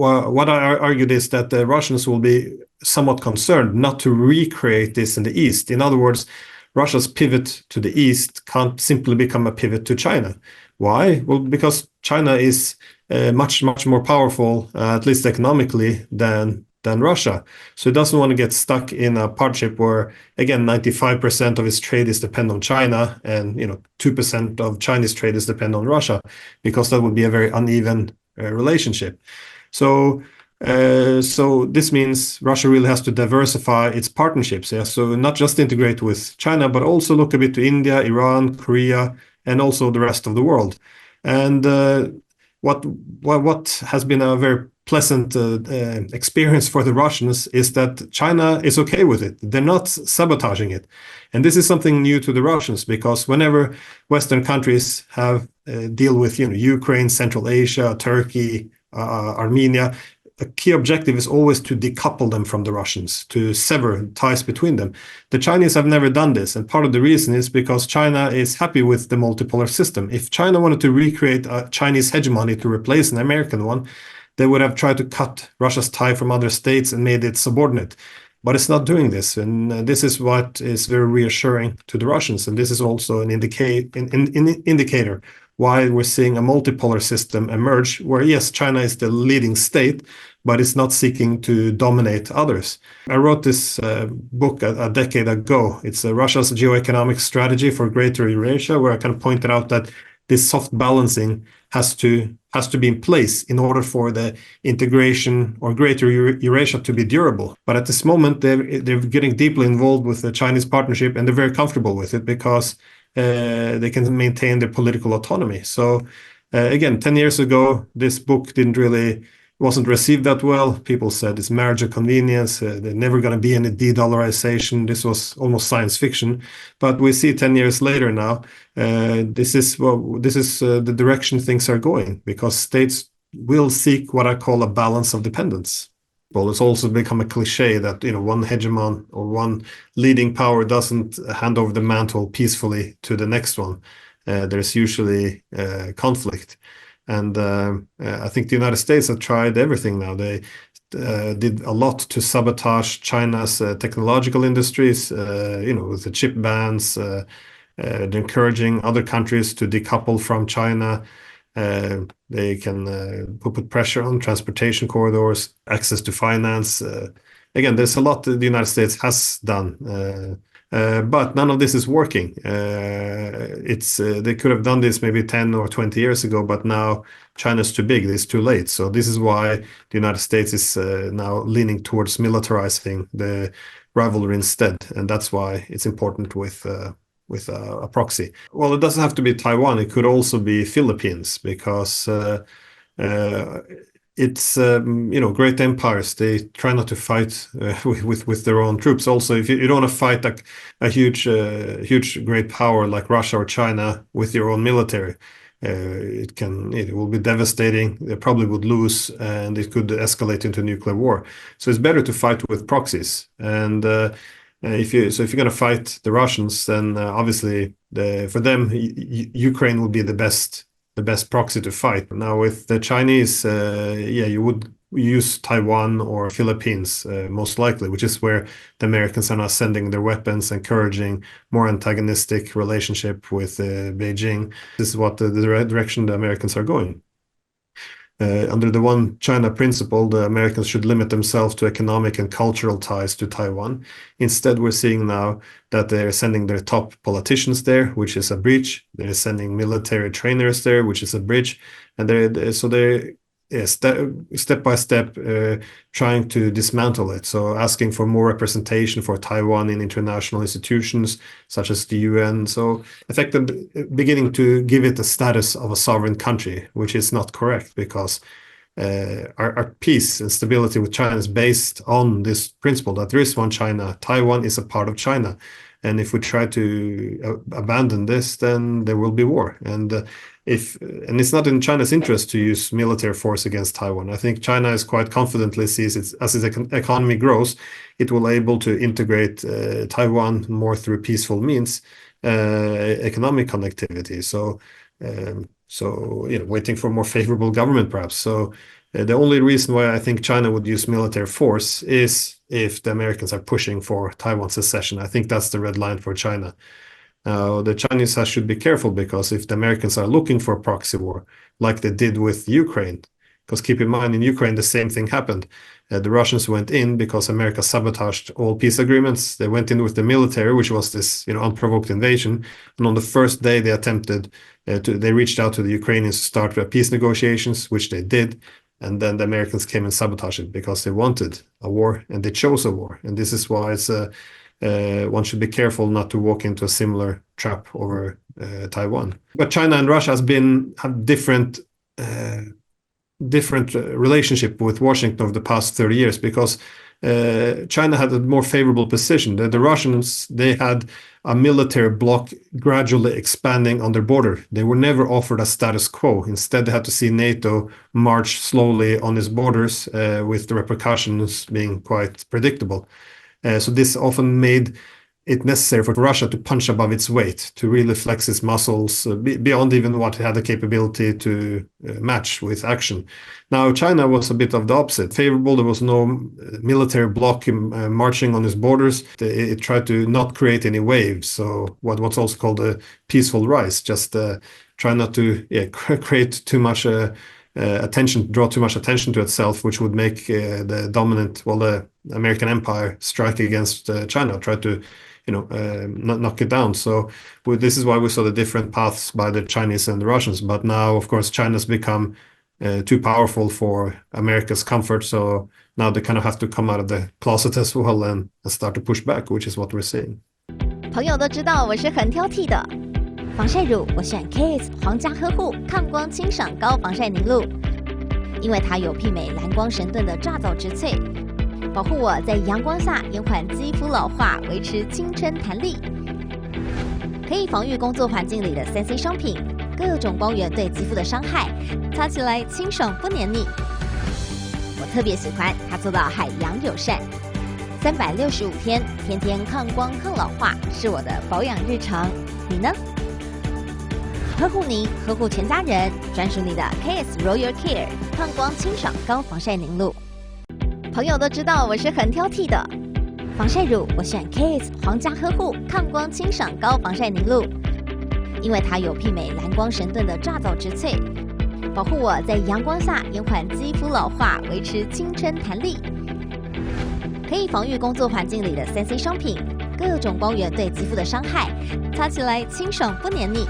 what I argued is that the Russians will be somewhat concerned not to recreate this in the East. In other words, Russia's pivot to the East can't simply become a pivot to China. Why? Well, because China is much more powerful, at least economically, than Russia. So it doesn't want to get stuck in a partnership where, again, 95% of its trade is dependent on China, and 2% of Chinese trade is dependent on Russia, because that would be a very uneven relationship. So this means Russia really has to diversify its partnerships. Yeah? So not just integrate with China, but also look a bit to India, Iran, Korea, and also the rest of the world. And what has been a very pleasant experience for the Russians is that China is okay with it. They're not sabotaging it. And this is something new to the Russians, because whenever Western countries have deal with Ukraine, Central Asia, Turkey, Armenia, a key objective is always to decouple them from the Russians, to sever ties between them. The Chinese have never done this, and part of the reason is because China is happy with the multipolar system. If China wanted to recreate a Chinese hegemony to replace an American one, they would have tried to cut Russia's tie from other states and made it subordinate. But it's not doing this, and this is what is very reassuring to the Russians, and this is also an indicator why we're seeing a multipolar system emerge, where yes, China is the leading state, but it's not seeking to dominate others. I wrote this book a decade ago. It's Russia's Geoeconomic Strategy for Greater Eurasia, where I kind of pointed out that this soft balancing has to be in place in order for the integration or Greater Eurasia to be durable. But at this moment, they're getting deeply involved with the Chinese partnership, and they're very comfortable with it because they can maintain their political autonomy. So again, 10 years ago, this book wasn't received that well. People said it's marriage of convenience. There's never going to be any de-dollarization. This was almost science fiction. But we see 10 years later now, this is the direction things are going, because states will seek what I call a balance of dependence. Well, it's also become a cliche that one hegemon or one leading power doesn't hand over the mantle peacefully to the next one. There's usually conflict. And I think the United States have tried everything now. They did a lot to sabotage China's technological industries, with the chip bans, encouraging other countries to decouple from China. They can put pressure on transportation corridors, access to finance. Again, there's a lot that the United States has done. But none of this is working. They could have done this maybe 10 or 20 years ago, but now China's too big. It's too late. So this is why the United States is now leaning towards militarizing the rivalry instead, and that's why it's important with a proxy. Well, it doesn't have to be Taiwan. It could also be Philippines, because it's great empires. They try not to fight with their own troops. Also, if you don't want to fight a huge great power like Russia or China with your own military, it will be devastating. They probably would lose, and it could escalate into nuclear war. So it's better to fight with proxies. And if you're going to fight the Russians, then obviously for them Ukraine would be the best proxy to fight. Now with the Chinese, you would use Taiwan or Philippines most likely, which is where the Americans are now sending their weapons, encouraging more antagonistic relationship with Beijing. This is what the direction the Americans are going. Under the One China principle, the Americans should limit themselves to economic and cultural ties to Taiwan. Instead, we're seeing now that they're sending their top politicians there, which is a breach. They're sending military trainers there, which is a breach. And they're step by step trying to dismantle it. So asking for more representation for Taiwan in international institutions such as the UN. So effectively beginning to give it the status of a sovereign country, which is not correct, because our peace and stability with China is based on this principle that there is one China. Taiwan is a part of China. And if we try to abandon this, then there will be war. And it's not in China's interest to use military force against Taiwan. I think China is quite confidently sees as its economy grows, it will able to integrate Taiwan more through peaceful means, economic connectivity. So waiting for more favorable government, perhaps. So The only reason why I think China would use military force is if the Americans are pushing for Taiwan secession. I think that's the red line for China. The Chinese should be careful, because if the Americans are looking for a proxy war, like they did with Ukraine, because keep in mind, in Ukraine, the same thing happened. The Russians went in because America sabotaged all peace agreements. They went in with the military, which was this, unprovoked invasion. And on the first day, they attempted they reached out to the Ukrainians to start peace negotiations, which they did. And then the Americans came and sabotaged it because they wanted a war and they chose a war. And this is why one should be careful not to walk into a similar trap over Taiwan. But China and Russia have different relationship with Washington over the past 30 years, because China had a more favorable position. The Russians, they had a military bloc gradually expanding on their border. They were never offered a status quo. Instead, they had to see NATO march slowly on its borders, with the repercussions being quite predictable. So this often made it necessary for Russia to punch above its weight, to really flex its muscles beyond even what it had the capability to match with action. Now, China was a bit of the opposite. Favorable, there was no military bloc marching on its borders. It tried to not create any waves. So what's also called a peaceful rise, just try not to create too much draw too much attention to itself, which would make the American empire strike against China, try to knock it down. So this is why we saw the different paths by the Chinese and the Russians. But now, of course, China's become too powerful for America's comfort. So now they kind of have to come out of the closet as well and start to push back, which is what we're seeing. 朋友都知道我是很挑剔的，防晒乳我选 KISS 皇家呵护抗光清爽高防晒凝露，因为它有媲美蓝光神盾的抓藻植萃。保护我在阳光下延缓肌肤老化，维持青春弹力，可以防御工作环境里的3C 商品、各种光源对肌肤的伤害，擦起来清爽不黏腻。我特别喜欢它做到海洋友善，365天，天天抗光抗老化，是我的保养日常。你呢？呵护您，呵护全家人，专属你的 KISS Royal Care 抗光清爽高防晒凝露。朋友都知道我是很挑剔的，防晒乳我选 KISS 皇家呵护抗光清爽高防晒凝露，因为它有媲美蓝光神盾的抓藻植萃，保护我在阳光下延缓肌肤老化，维持青春弹力，可以防御工作环境里的3C 商品、各种光源对肌肤的伤害，擦起来清爽不黏腻。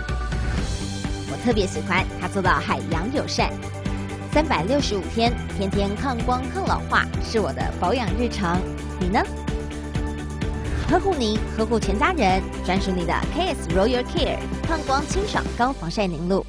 我特别喜欢它做到海洋友善，365天，天天抗光抗老化，是我的保养日常。你呢？呵护您，呵护全家人，专属你的 KISS Royal Care 抗光清爽高防晒凝露。